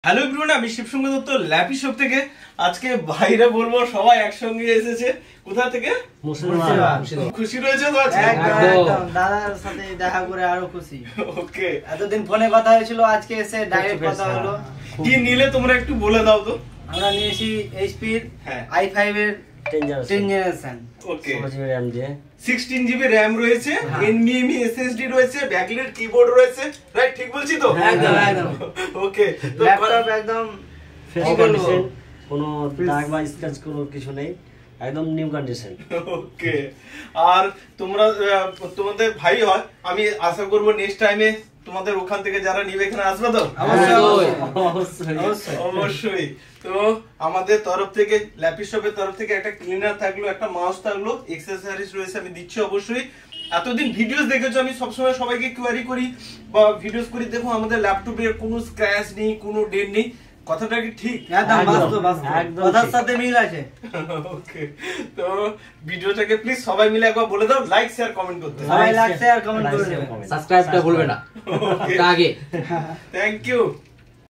Hello everyone, আমি শিবসঙ্গ Dutta lappy shop থেকে। আজকে ভাইরা বলবো সবাই একসঙ্গে এসেছে। কোথা থেকে? খুশি রয়েছে তো আজকে? একদম দাদার সাথে দেখা করে আরো খুশি। ওকে, এতদিন ফোনে কথা হয়েছিল, আজকে এসে ডাইরেক্ট কথা হলো। কি নিলে তোমরা একটু বলে দাও তো। আমরা নিয়েছি HP এর হ্যাঁ, i5 এর 10 জেনারেশন। ওকে, 16 GB RAM রয়েছে, NVMe SSD রয়েছে, ব্যাকলাইট কিবোর্ড রয়েছে, রাইট? ঠিক বলছি তো? একদম একদম। ওকে, তো ল্যাপটপ একদম ফ্রেশ কন্ডিশন, কোনো দাগ বা স্ক্র্যাচ কোনো কিছু নেই, একদম নিউ কন্ডিশন। ওকে, আর তোমরা তোমাদের ভাই হয়, আমি আশা করব নেক্সট টাইমে তোমাদের ওখান থেকে যারা নিবে এখানে আসবে তো? অবশ্যই। তো আমাদের তরফ থেকে, ল্যাপি শপের তরফ থেকে একটা ক্লিনার থাকলো, একটা মাউস থাকলো, এক্সেসরিজ রয়েছে, আমি দিচ্ছি অবশ্যই। এতদিন ভিডিওস দেখেছো, আমি সবসময় সবাইকে কোয়ারি করি বা ভিডিওস করি, দেখো আমাদের ল্যাপটপের কোনো স্ক্র্যাচ নেই, কোনো ডেট নেই। কথাটা কি ঠিক? একদম বাস্তব, একদম কথার সাথে মিল আছে। ওকে, তো ভিডিওটাকে প্লিজ সবাই মিলে একবার বলে দাও, লাইক শেয়ার কমেন্ট করতে। সবাই লাইক শেয়ার কমেন্ট করে দেবেন। সাবস্ক্রাইবটা ভুলবে না। ওকে, আগে থ্যাংক ইউ।